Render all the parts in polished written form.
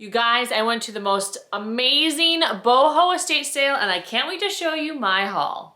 You guys, I went to the most amazing boho estate sale and I can't wait to show you my haul.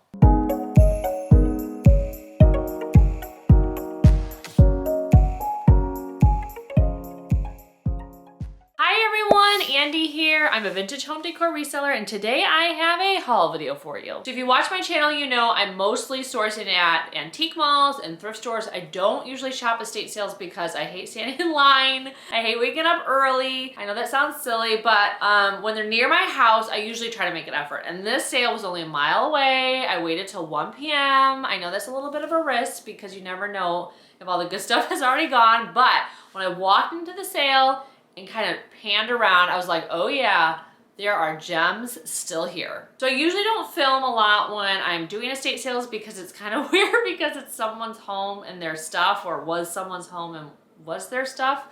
Hi everyone, Andy here. I'm a vintage home decor reseller and today I have a haul video for you. So if you watch my channel, you know I'm mostly sourcing at antique malls and thrift stores. I don't usually shop estate sales because I hate standing in line. I hate waking up early. I know that sounds silly, but when they're near my house, I usually try to make an effort. And this sale was only a mile away. I waited till 1 p.m. I know that's a little bit of a risk because you never know if all the good stuff has already gone, but when I walked into the sale, and kind of panned around, I was like, oh yeah, there are gems still here. So I usually don't film a lot when I'm doing estate sales because it's kind of weird because it's someone's home and their stuff, or was someone's home and was their stuff.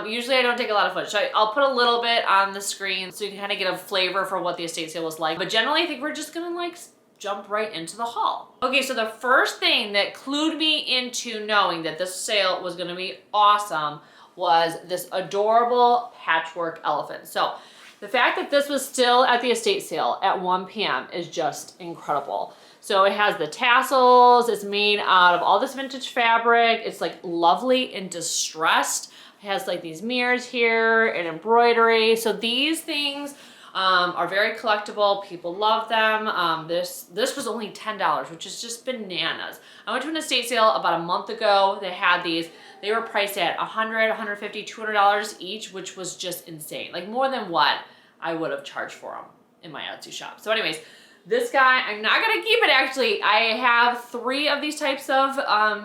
Usually I don't take a lot of footage. So I'll put a little bit on the screen so you can kind of get a flavor for what the estate sale was like. But generally I think we're just gonna like jump right into the haul. Okay, so the first thing that clued me into knowing that this sale was gonna be awesome was this adorable patchwork elephant. So the fact that this was still at the estate sale at 1 p.m. is just incredible. So it has the tassels, it's made out of all this vintage fabric. It's like lovely and distressed. It has like these mirrors here and embroidery. So these things are very collectible. People love them. This was only $10, which is just bananas. I went to an estate sale about a month ago. They had these. They were priced at $100, $150, $200 each, which was just insane. Like more than what I would have charged for them in my Etsy shop. So anyways, this guy, I'm not gonna keep it actually. I have 3 of these types of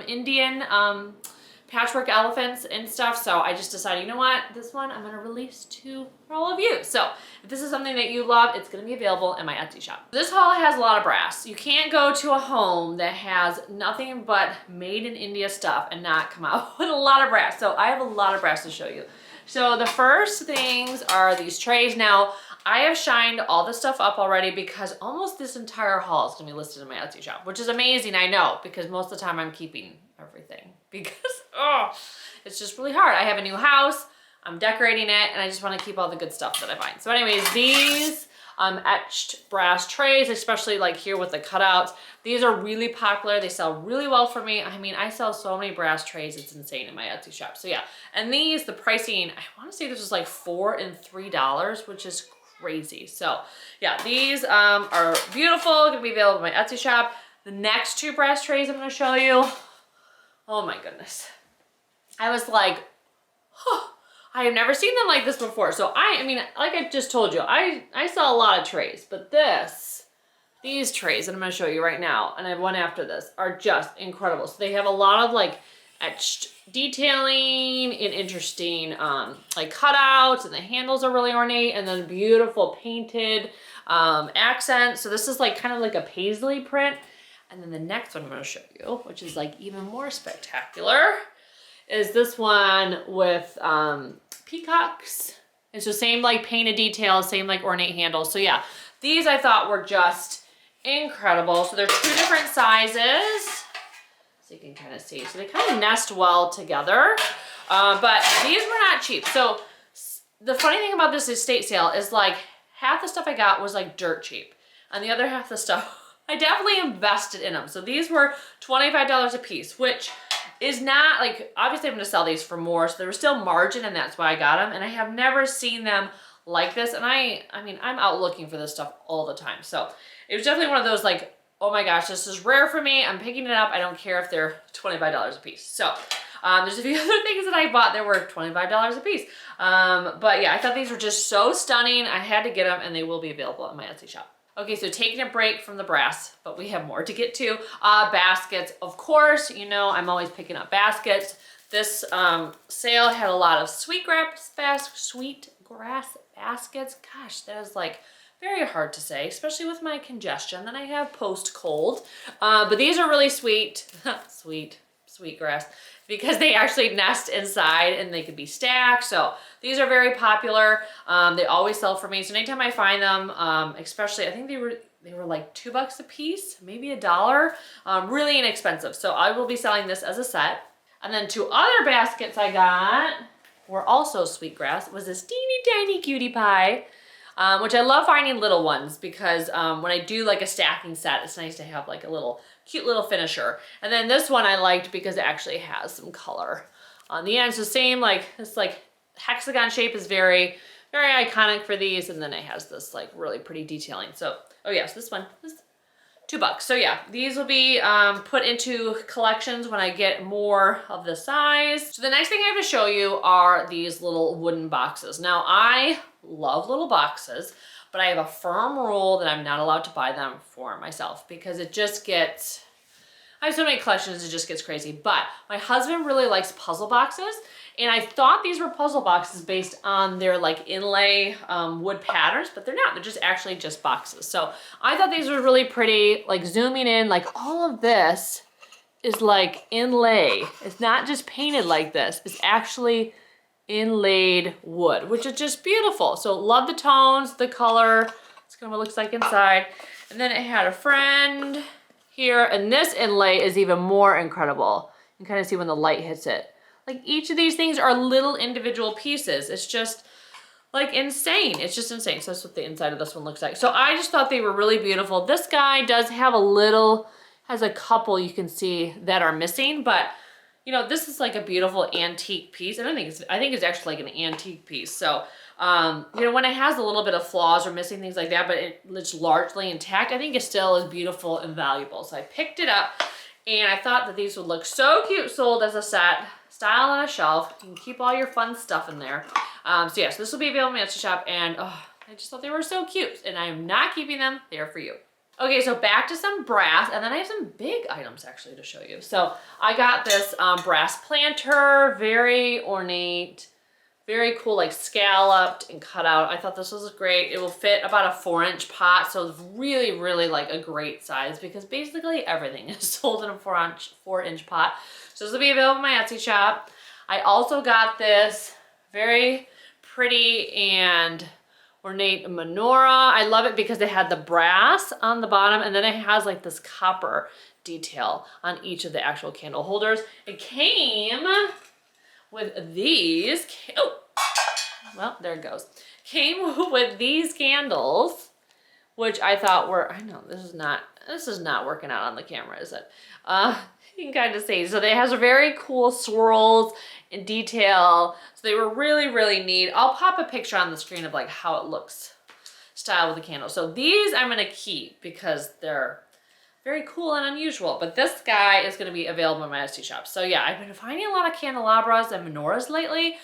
Indian patchwork elephants and stuff. So I just decided, you know what, this one I'm gonna release for all of you. So if this is something that you love, it's gonna be available in my Etsy shop. This haul has a lot of brass. You can't go to a home that has nothing but made in India stuff and not come out with a lot of brass. So I have a lot of brass to show you. So the first things are these trays. Now, I have shined all this stuff up already because almost this entire haul is gonna be listed in my Etsy shop, which is amazing, I know, because most of the time I'm keeping everything because, it's just really hard. I have a new house, I'm decorating it, and I just wanna keep all the good stuff that I find. So anyways, these etched brass trays, especially like here with the cutouts, these are really popular. They sell really well for me. I mean, I sell so many brass trays, it's insane in my Etsy shop. So yeah, and these, the pricing, I wanna say this was like $4 and $3, which is crazy. So yeah, these are beautiful, gonna be available in my Etsy shop. The next 2 brass trays I'm gonna show you, oh my goodness. I was like, I have never seen them like this before. So I mean, like I just told you, I sell a lot of trays, but these trays that I'm gonna show you right now, and I have one after this, are just incredible. So they have a lot of like etched detailing and interesting like cutouts, and the handles are really ornate, and then beautiful painted accents. So this is like kind of like a paisley print. And then the next one I'm gonna show you, which is like even more spectacular, is this one with peacocks. It's the same like painted details, same like ornate handles. So yeah, these I thought were just incredible. So they're 2 different sizes. So you can kind of see. So they kind of nest well together. But these were not cheap. So the funny thing about this estate sale is like half the stuff I got was like dirt cheap. And the other half the stuff, I definitely invested in them. So these were $25 a piece, which is not like, obviously I'm gonna sell these for more. So there was still margin and that's why I got them. And I have never seen them like this. And I mean, I'm out looking for this stuff all the time. So it was definitely one of those like, oh my gosh, this is rare for me. I'm picking it up. I don't care if they're $25 a piece. So there's a few other things that I bought that were $25 a piece. But yeah, I thought these were just so stunning. I had to get them and they will be available in my Etsy shop. Okay, so taking a break from the brass, but we have more to get to. Baskets, of course, you know, I'm always picking up baskets. This sale had a lot of sweetgrass baskets. Gosh, that is like very hard to say, especially with my congestion that I have post-cold. But these are really sweet, sweetgrass, because they actually nest inside and they could be stacked. So these are very popular. They always sell for me. So anytime I find them, especially, I think they were like $2 a piece, maybe $1, really inexpensive. So I will be selling this as a set. And then 2 other baskets I got were also sweetgrass. It was this teeny tiny cutie pie, which I love finding little ones because when I do like a stacking set, it's nice to have like a little cute little finisher. And then this one I liked because it actually has some color on the end. So same, like this like hexagon shape is very, very iconic for these. And then it has this like really pretty detailing. So, oh yes, this one is $2. So yeah, these will be put into collections when I get more of the size. So the next thing I have to show you are these little wooden boxes. Now I love little boxes, but I have a firm rule that I'm not allowed to buy them for myself because it just gets, I have so many collections, it just gets crazy. But my husband really likes puzzle boxes, and I thought these were puzzle boxes based on their like inlay wood patterns, but they're not. They're just actually just boxes. So I thought these were really pretty, like zooming in, like all of this is like inlay. It's not just painted like this. It's actually inlaid wood, which is just beautiful. So love the tones, the color. It's kind of what it looks like inside. And then it had a friend here, and this inlay is even more incredible. You can kind of see when the light hits it. Like each of these things are little individual pieces. It's just like insane. It's just insane. So that's what the inside of this one looks like. So I just thought they were really beautiful. This guy does have a little, has a couple you can see that are missing, but you know, this is like a beautiful antique piece. And I think it's actually like an antique piece. So, you know, when it has a little bit of flaws or missing things like that, but it's largely intact, I think it still is beautiful and valuable. So I picked it up and I thought that these would look so cute sold as a set, style on a shelf. You can keep all your fun stuff in there. So yes, this will be available in my Etsy shop, and oh, I just thought they were so cute, and I am not keeping them. They are for you. Okay, so back to some brass, and then I have some big items actually to show you. So I got this brass planter, very ornate, very cool, like scalloped and cut out. I thought this was great. It will fit about a 4-inch pot, so it's really, really like a great size because basically everything is sold in a 4-inch pot. So this will be available in my Etsy shop. I also got this very pretty and ornate menorah. I love it because it had the brass on the bottom, and then it has like this copper detail on each of the actual candle holders. It came with these, oh, well, there it goes. Came with these candles, which I thought were, I know this is not working out on the camera, is it? You can kind of see. So they has a very cool swirls and detail. So they were really, really neat. I'll pop a picture on the screen of like how it looks style with the candle. So these I'm gonna keep because they're very cool and unusual, but this guy is gonna be available in my Etsy shop. So yeah, I've been finding a lot of candelabras and menorahs lately.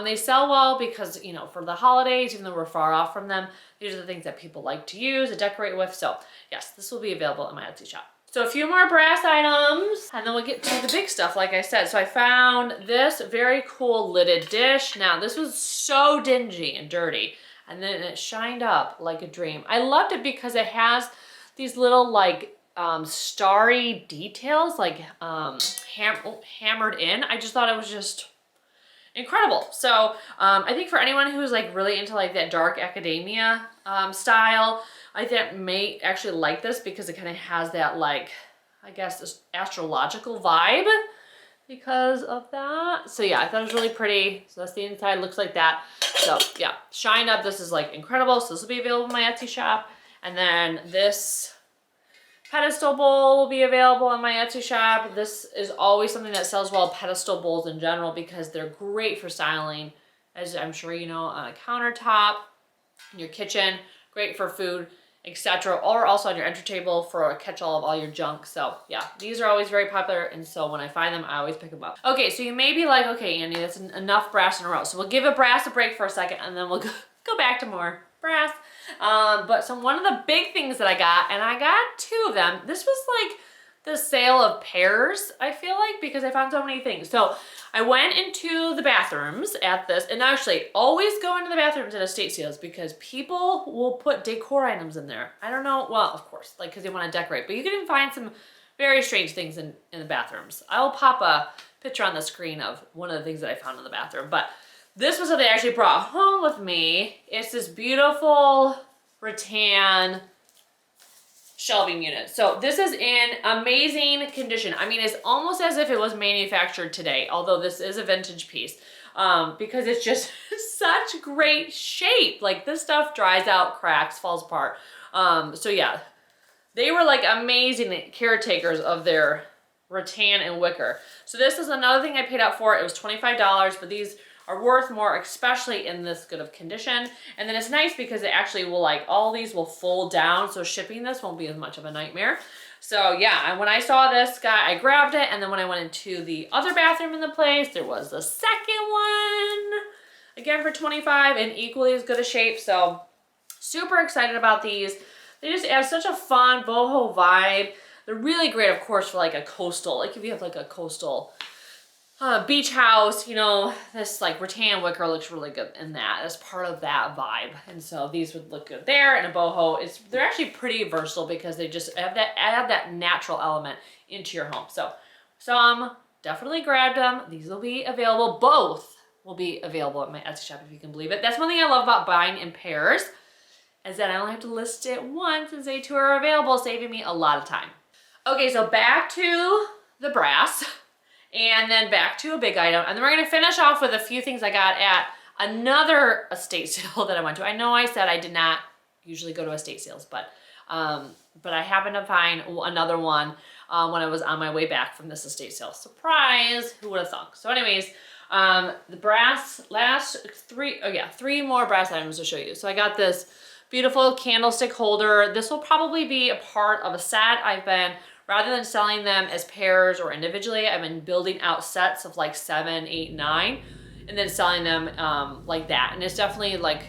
They sell well because, you know, for the holidays, even though we're far off from them, these are the things that people like to use and decorate with. So yes, this will be available in my Etsy shop. So a few more brass items, and then we'll get to the big stuff, like I said. So I found this very cool lidded dish. Now, this was so dingy and dirty, and then it shined up like a dream. I loved it because it has these little like starry details, like hammered in. I just thought it was just incredible. So I think for anyone who's like really into like that dark academia style, I think may actually like this because it kind of has that like, I guess, this astrological vibe because of that. So yeah, I thought it was really pretty. So that's the inside, looks like that. So yeah, shined up. This is like incredible. So this will be available in my Etsy shop. And then this pedestal bowl will be available in my Etsy shop. This is always something that sells well, pedestal bowls in general, because they're great for styling, as I'm sure you know, on a countertop, in your kitchen, great for food, etc., or also on your enter table for a catch-all of all your junk. So yeah, these are always very popular, and so when I find them, I always pick them up. Okay, so you may be like, okay, Andy, that's enough brass in a row. So we'll give a brass a break for a second, and then we'll go back to more brass. But one of the big things that I got, and I got 2 of them. This was like the sale of pairs, I feel like, because I found so many things. So I went into the bathrooms at this, and actually always go into the bathrooms at estate sales because people will put decor items in there. I don't know, well, of course, like because they want to decorate, but you can even find some very strange things in the bathrooms. I will pop a picture on the screen of one of the things that I found in the bathroom, but this was what they actually brought home with me. It's this beautiful rattan shelving unit. So this is in amazing condition. I mean, it's almost as if it was manufactured today, although this is a vintage piece. because it's just such great shape. Like this stuff dries out, cracks, falls apart. So yeah, they were like amazing caretakers of their rattan and wicker. So this is another thing I paid out for. It was $25, but these are worth more, especially in this good of condition. And then it's nice because it actually will like, all these will fold down. So shipping this won't be as much of a nightmare. So yeah, and when I saw this guy, I grabbed it. And then when I went into the other bathroom in the place, there was the second one, again for $25 and equally as good a shape. So super excited about these. They just add such a fun boho vibe. They're really great, of course, for like a coastal, like if you have like a coastal beach house, you know, this like rattan wicker looks really good in that as part of that vibe. And so these would look good there. And a boho is, they're actually pretty versatile because they just have that, add that natural element into your home. So some definitely grabbed them. These will be available. Both will be available at my Etsy shop if you can believe it. That's one thing I love about buying in pairs, is that I only have to list it once and say two are available, saving me a lot of time. Okay, so back to the brass. And then back to a big item. And then we're gonna finish off with a few things I got at another estate sale that I went to. I know I said I did not usually go to estate sales, but I happened to find another one when I was on my way back from this estate sale. Surprise, who would have thunk? So anyways, the brass, three more brass items to show you. So I got this beautiful candlestick holder. This will probably be a part of a set. Rather than selling them as pairs or individually, I've been building out sets of like 7, 8, 9, and then selling them like that. And it's definitely like,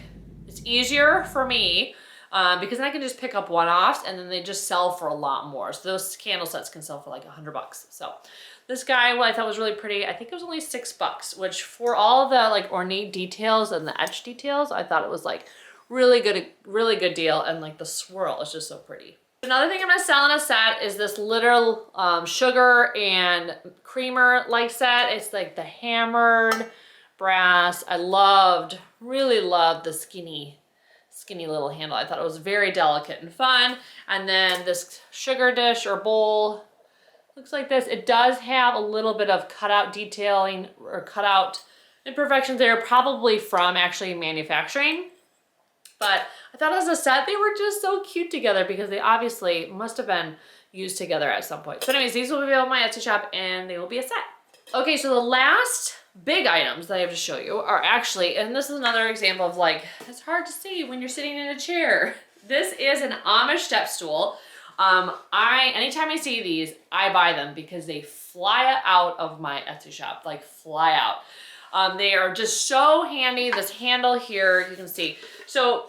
it's easier for me because then I can just pick up one-offs and then they just sell for a lot more. So those candle sets can sell for like $100. So this guy, what I thought was really pretty, I think it was only $6, which for all the like ornate details and the etched details, I thought it was like really good deal. And like the swirl is just so pretty. Another thing I'm gonna sell in a set is this little sugar and creamer like set. It's like the hammered brass. I really loved the skinny little handle. I thought it was very delicate and fun. And then this sugar dish or bowl looks like this. It does have a little bit of cutout detailing or cutout imperfections there, probably from actually manufacturing. But I thought as a set, they were just so cute together because they obviously must have been used together at some point. So anyways, these will be available on my Etsy shop and they will be a set. Okay, so the last big items that I have to show you are actually, and this is another example of like, it's hard to see when you're sitting in a chair. This is an Amish step stool. Anytime I see these, I buy them because they fly out of my Etsy shop, like fly out. They are just so handy. This handle here, you can see. So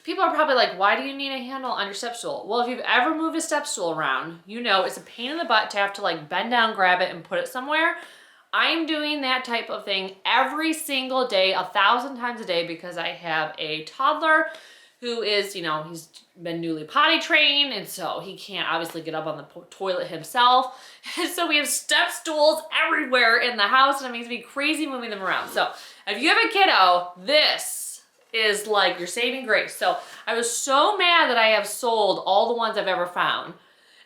people are probably like, why do you need a handle on your step stool? Well, if you've ever moved a step stool around, you know it's a pain in the butt to have to like bend down, grab it, and put it somewhere. I'm doing that type of thing every single day, 1,000 times a day, because I have a toddler who is, you know, he's been newly potty trained, and so he can't obviously get up on the toilet himself. And so we have step stools everywhere in the house, and it makes me crazy moving them around. So if you have a kiddo, this is like your saving grace. So I was so mad that I have sold all the ones I've ever found.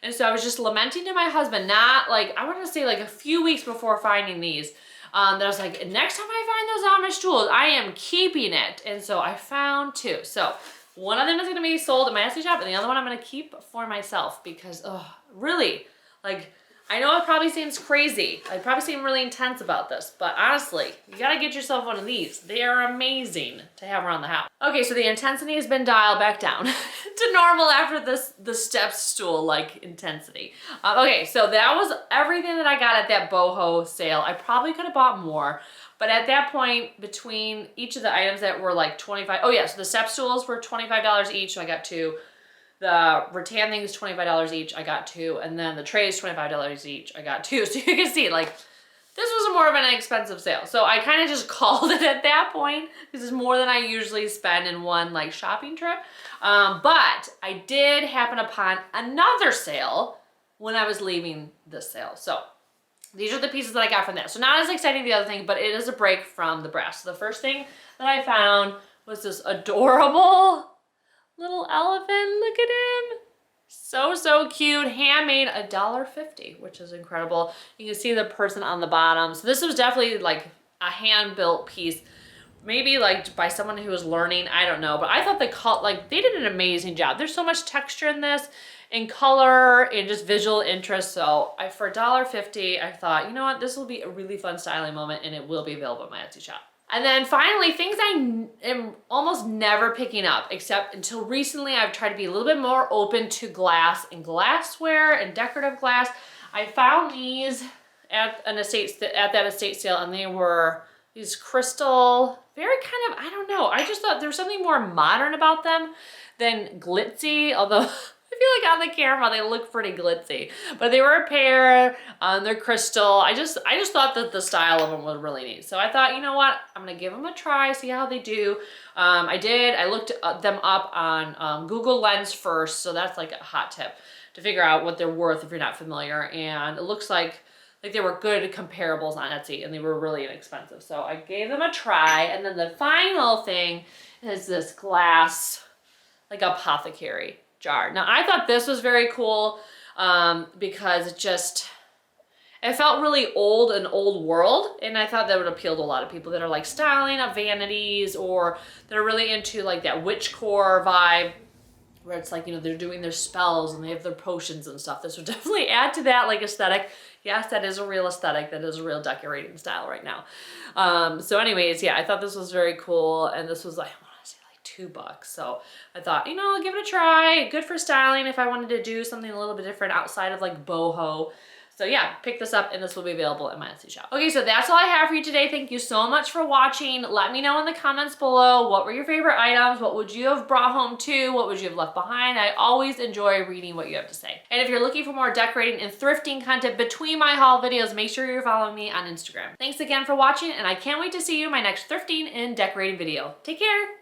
And so I was just lamenting to my husband, not like, I want to say like a few weeks before finding these, that I was like, next time I find those Amish tools, I am keeping it. And so I found two. So one of them is going to be sold at my Etsy shop and the other one I'm going to keep for myself because, really, like, I know it probably seems crazy. I probably seem really intense about this, but honestly, you gotta get yourself one of these. They are amazing to have around the house. Okay, so the intensity has been dialed back down to normal after the step stool like intensity. Okay, so that was everything that I got at that boho sale. I probably could have bought more, but at that point, between each of the items that were like 25, oh yeah, so the step stools were $25 each, so I got two. The rattan thing is $25 each, I got two, and then the tray is $25 each, I got two. So you can see, like, this was more of an expensive sale. So I kind of just called it at that point. This is more than I usually spend in one, like, shopping trip. But I did happen upon another sale when I was leaving this sale. So these are the pieces that I got from that. So not as exciting as the other thing, but it is a break from the brass. So the first thing that I found was this adorable little elephant. Look at him. So cute. Handmade, $1.50, which is incredible. You can see the person on the bottom. So this was definitely like a hand-built piece, maybe like by someone who was learning, I don't know. But I thought they did an amazing job. There's so much texture in this, and color, and just visual interest. So for $1.50, I thought, you know what, this will be a really fun styling moment, and it will be available at my Etsy shop. And then finally, things I am almost never picking up, except until recently I've tried to be a little bit more open to glass and glassware and decorative glass. I found these at that estate sale, and they were these crystal, very kind of, I don't know, I just thought there was something more modern about them than glitzy, although I feel like on the camera they look pretty glitzy, but they were a pair. They're crystal. I just thought that the style of them was really neat. So I thought, you know what, I'm gonna give them a try, see how they do. I looked them up on Google Lens first, so that's like a hot tip to figure out what they're worth if you're not familiar. And it looks like they were good comparables on Etsy, and they were really inexpensive. So I gave them a try. And then the final thing is this glass, like apothecary jar. Now I thought this was very cool because it felt really old and old world, and I thought that would appeal to a lot of people that are like styling up vanities, or that are really into like that witchcore vibe, where it's like, you know, they're doing their spells and they have their potions and stuff. This would definitely add to that like aesthetic. Yes, that is a real aesthetic. That is a real decorating style right now. So anyways, yeah, I thought this was very cool, and this was like, $2. So I thought, you know, I'll give it a try. Good for styling if I wanted to do something a little bit different outside of like boho. So yeah, pick this up, and this will be available at my Etsy shop. Okay, so that's all I have for you today. Thank you so much for watching. Let me know in the comments below, what were your favorite items? What would you have brought home too? What would you have left behind? I always enjoy reading what you have to say. And if you're looking for more decorating and thrifting content between my haul videos, make sure you're following me on Instagram. Thanks again for watching, and I can't wait to see you in my next thrifting and decorating video. Take care.